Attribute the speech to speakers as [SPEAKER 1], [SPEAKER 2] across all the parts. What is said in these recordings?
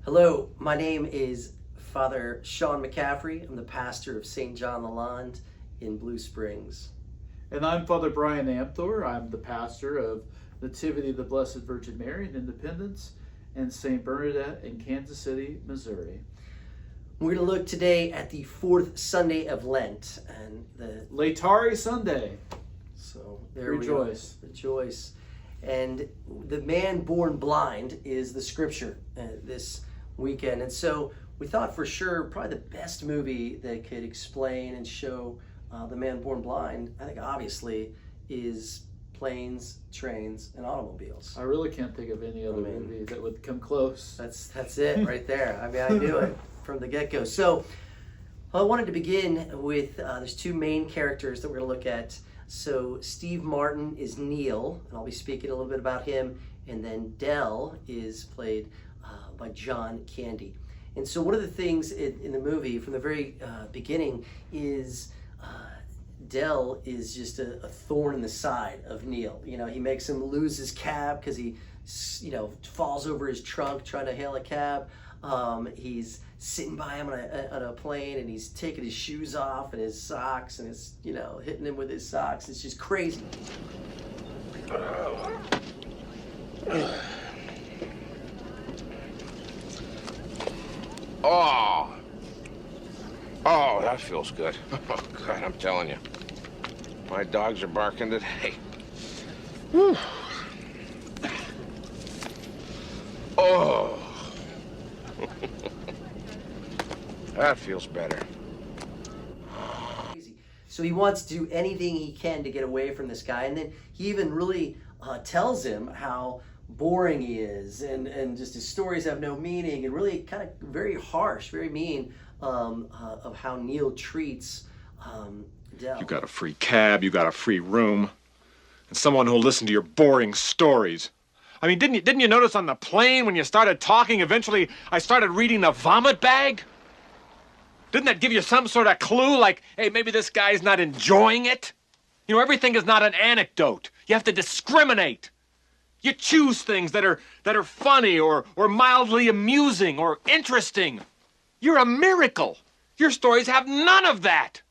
[SPEAKER 1] Hello, my name is Father Sean McCaffrey. I'm the pastor of St. John Lalande in Blue Springs.
[SPEAKER 2] And I'm Father Brian Amthor. I'm the pastor of Nativity of the Blessed Virgin Mary in Independence and St. Bernadette in Kansas City, Missouri.
[SPEAKER 1] We're going to look today at the fourth Sunday of Lent and the
[SPEAKER 2] Laetare Sunday.
[SPEAKER 1] So there
[SPEAKER 2] Rejoice.
[SPEAKER 1] we go. Rejoice. And the man born blind is the scripture this weekend. And so we thought for sure probably the best movie that could explain and show the man born blind, I think obviously, is Planes, Trains, and Automobiles.
[SPEAKER 2] I really can't think of any other movie that would come close.
[SPEAKER 1] That's it right there. I mean, I knew it from the get-go. So I wanted to begin with, there's two main characters that we're going to look at. So Steve Martin is Neil, and I'll be speaking a little bit about him. And then Del is played by John Candy. And so one of the things in the movie from the very beginning is Del is just a thorn in the side of Neil. You know, he makes him lose his cab because he, falls over his trunk trying to hail a cab. He's sitting by him on a plane, and he's taking his shoes off and his socks, and it's, hitting him with his socks. It's just crazy.
[SPEAKER 3] Oh, that feels good. Oh, God, I'm telling you. My dogs are barking today. Whew. Oh. That feels better.
[SPEAKER 1] So he wants to do anything he can to get away from this guy, and then he even really tells him how boring he is, and just his stories have no meaning, and really kind of very harsh, very mean of how Neil treats Del.
[SPEAKER 4] You got a free cab, you got a free room, and someone who'll listen to your boring stories. I mean, didn't you notice on the plane when you started talking, eventually I started reading the vomit bag? Didn't that give you some sort of clue, like, hey, maybe this guy's not enjoying it? You know, everything is not an anecdote. You have to discriminate. You choose things that are funny or mildly amusing or interesting. You're a miracle. Your stories have none of that.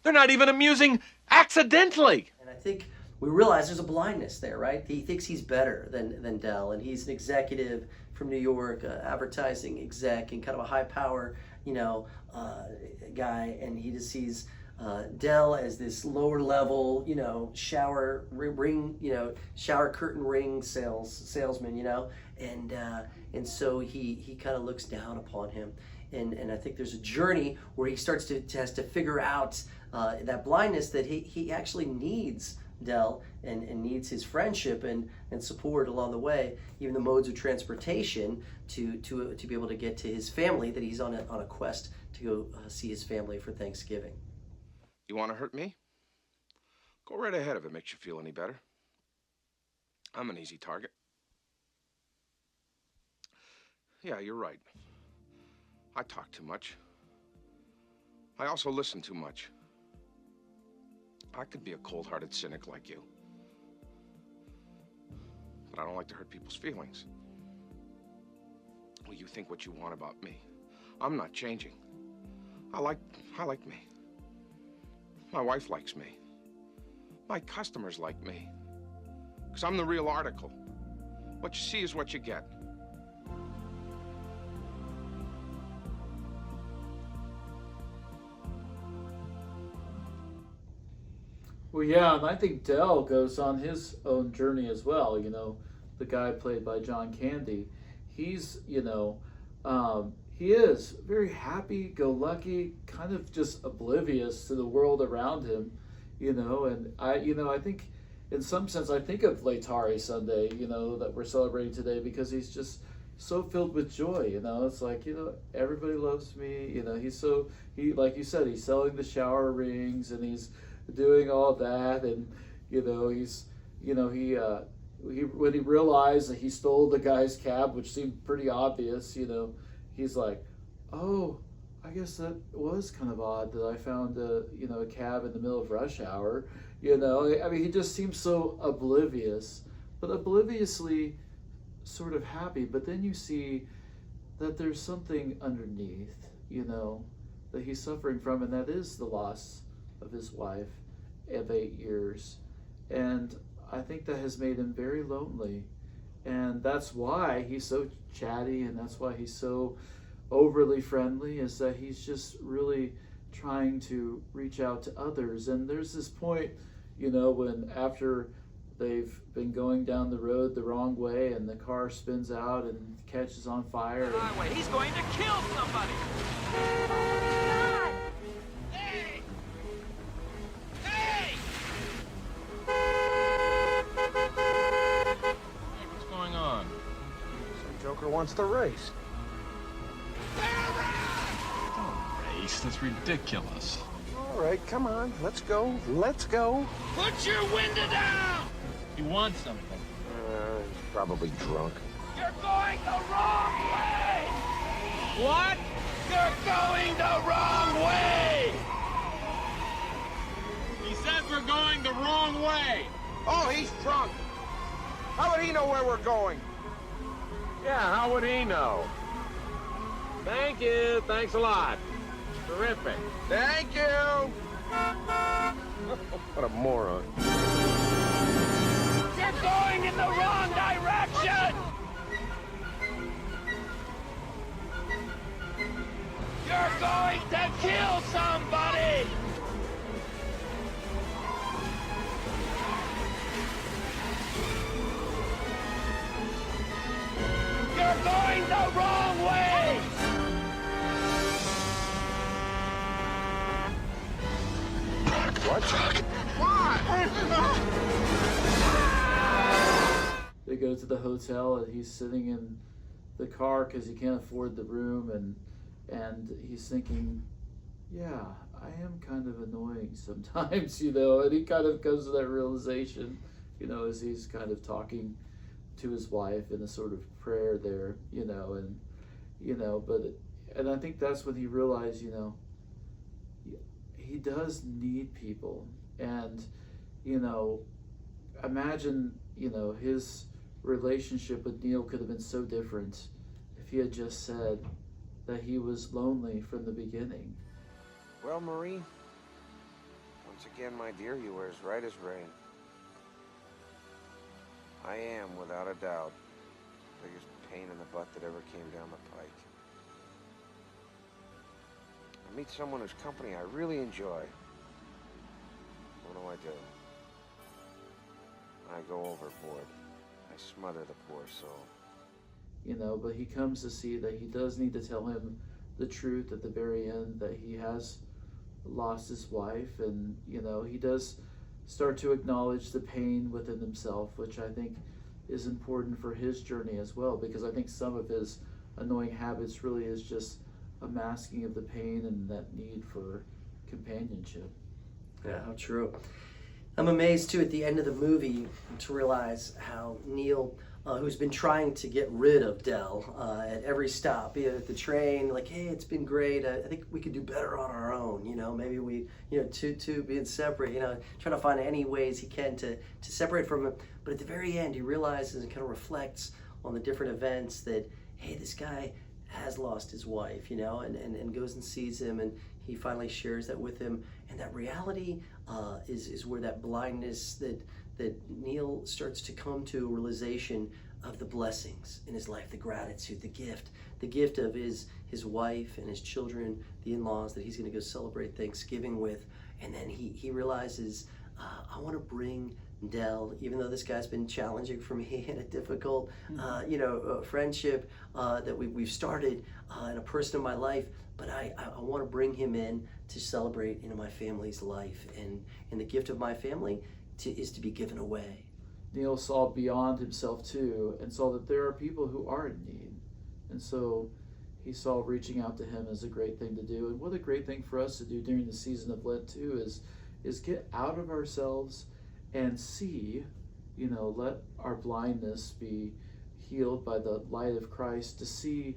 [SPEAKER 4] They're not even amusing accidentally.
[SPEAKER 1] And I think we realize there's a blindness there, right? He thinks he's better than Del, and he's an executive from New York, advertising exec, and kind of a high power, guy, and he just sees Del as this lower level, shower curtain ring salesman, and so he kind of looks down upon him, and I think there's a journey where he starts to has to figure out that blindness, that he actually needs Del and needs his friendship and support along the way, even the modes of transportation to be able to get to his family, that he's on a quest to go see his family for Thanksgiving.
[SPEAKER 3] You want to hurt me? Go right ahead if it makes you feel any better. I'm an easy target. Yeah, you're right. I talk too much. I also listen too much. I could be a cold-hearted cynic like you. But I don't like to hurt people's feelings. Well, you think what you want about me. I'm not changing. I like me. My wife likes me. My customers like me. Because I'm the real article. What you see is what you get.
[SPEAKER 2] Well, yeah, and I think Del goes on his own journey as well. The guy played by John Candy. He's, he is very happy-go-lucky, kind of just oblivious to the world around him, And I think, in some sense, I think of Laetare Sunday, that we're celebrating today, because he's just so filled with joy. It's like, everybody loves me. Like you said, he's selling the shower rings, and he's doing all that, and he when he realized that he stole the guy's cab, which seemed pretty obvious, he's like, oh, I guess that was kind of odd that I found a cab in the middle of rush hour. I mean, he just seems so oblivious, but obliviously sort of happy. But then you see that there's something underneath, that he's suffering from, and that is the loss of his wife of 8 years. And I think that has made him very lonely. And that's why he's so chatty, and that's why he's so overly friendly, is that he's just really trying to reach out to others. And there's this point, when after they've been going down the road the wrong way and the car spins out and catches on fire.
[SPEAKER 5] Highway. He's going to kill somebody! Hey! Hey!
[SPEAKER 3] Hey, what's going on? Some joker wants to race.
[SPEAKER 4] Race? That's ridiculous.
[SPEAKER 3] All right, come on. Let's go. Let's go.
[SPEAKER 5] Put your window down!
[SPEAKER 4] You want something?
[SPEAKER 3] He's probably drunk.
[SPEAKER 5] You're going the wrong way! What? You're going the wrong way!
[SPEAKER 4] He says we're going the wrong way.
[SPEAKER 3] Oh, he's drunk. How would he know where we're going?
[SPEAKER 4] Yeah, how would he know? Thank you. Thanks a lot. Terrific.
[SPEAKER 3] Thank you. What a moron.
[SPEAKER 5] You're going in the wrong direction! You're going to kill somebody! You're going the wrong way!
[SPEAKER 3] What?
[SPEAKER 2] They go to the hotel, and he's sitting in the car because he can't afford the room, and he's thinking, yeah, I am kind of annoying sometimes, and he kind of comes to that realization, as he's kind of talking to his wife in a sort of prayer there, and I think that's when he realized, he does need people. And, imagine, his relationship with Neil could have been so different if he had just said that he was lonely from the beginning.
[SPEAKER 3] Well, Marie, once again, my dear, you were as right as rain. I am, without a doubt, the biggest pain in the butt that ever came down the pike. I meet someone whose company I really enjoy. What do? I go overboard. I smother the poor soul.
[SPEAKER 2] But he comes to see that he does need to tell him the truth at the very end, that he has lost his wife, and, he does start to acknowledge the pain within himself, which I think is important for his journey as well, because I think some of his annoying habits really is just a masking of the pain and that need for companionship.
[SPEAKER 1] Yeah, how true. I'm amazed too at the end of the movie to realize how Neil, who's been trying to get rid of Del at every stop, be it at the train, like, hey, it's been great. I think we could do better on our own. Maybe we, two being separate. Trying to find any ways he can to separate from him. But at the very end, he realizes and kind of reflects on the different events that, hey, this guy has lost his wife, and goes and sees him, and he finally shares that with him. And that reality is where that blindness that Neil starts to come to a realization of the blessings in his life, the gratitude, the gift of his wife and his children, the in-laws that he's going to go celebrate Thanksgiving with. And then he realizes, I want to bring Del, even though this guy's been challenging for me in a difficult, friendship that we've started in a person in my life, but I want to bring him in to celebrate my family's life, and the gift of my family is to be given away.
[SPEAKER 2] Neil saw beyond himself too, and saw that there are people who are in need, and so he saw reaching out to him as a great thing to do. And what a great thing for us to do during the season of Lent too is get out of ourselves and see, let our blindness be healed by the light of Christ, to see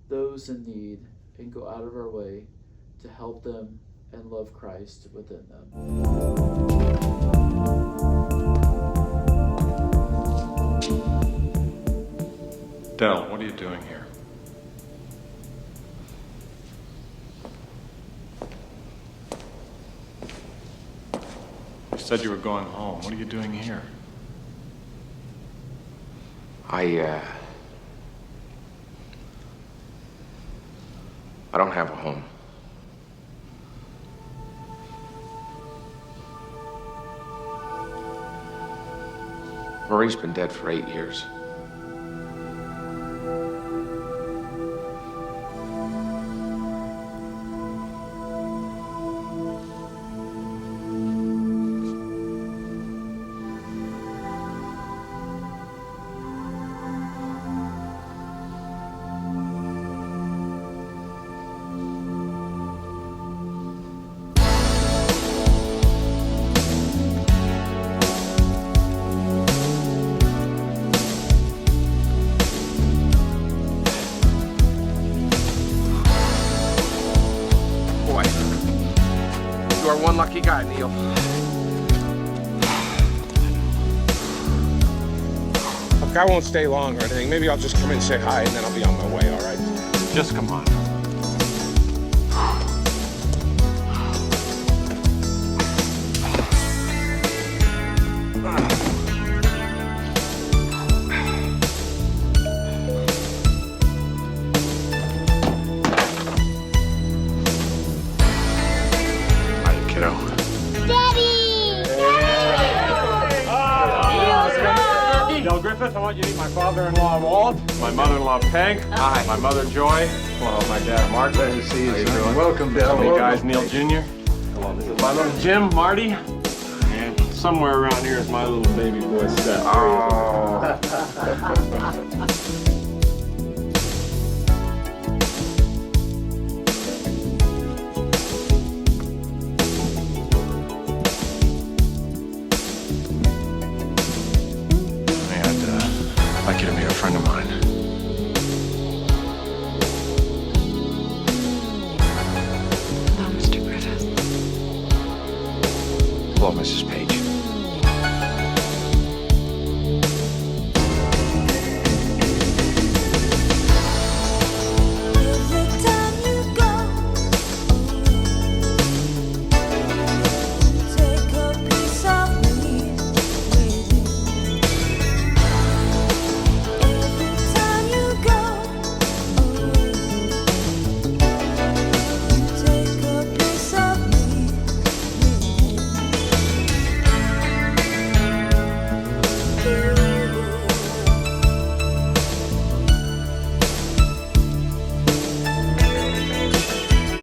[SPEAKER 2] those in need and go out of our way to help them and love Christ within them.
[SPEAKER 4] Del, what are you doing here? Said you were going home. What are you doing here?
[SPEAKER 3] I don't have a home. Marie's been dead for 8 years. Boy, you are one lucky guy, Neil. Look, I won't stay long or anything. Maybe I'll just come in and say hi, and then I'll be on my way, all right?
[SPEAKER 4] Just come on.
[SPEAKER 3] Hi, kiddo.
[SPEAKER 4] Del Griffith, I want you to meet my father-in-law, Walt. My mother-in-law, Peg. Hi. My mother, Joy. Hello, my dad, Mark. Glad to see you, son.
[SPEAKER 6] Welcome, Del.
[SPEAKER 4] Hey guys, Neil Jr. Hello, this is my little Jim, Marty. And somewhere around here is my little baby boy, Steph. I'd like you to meet a friend of mine.
[SPEAKER 7] Hello, Mr. Griffith.
[SPEAKER 3] Hello, Mrs.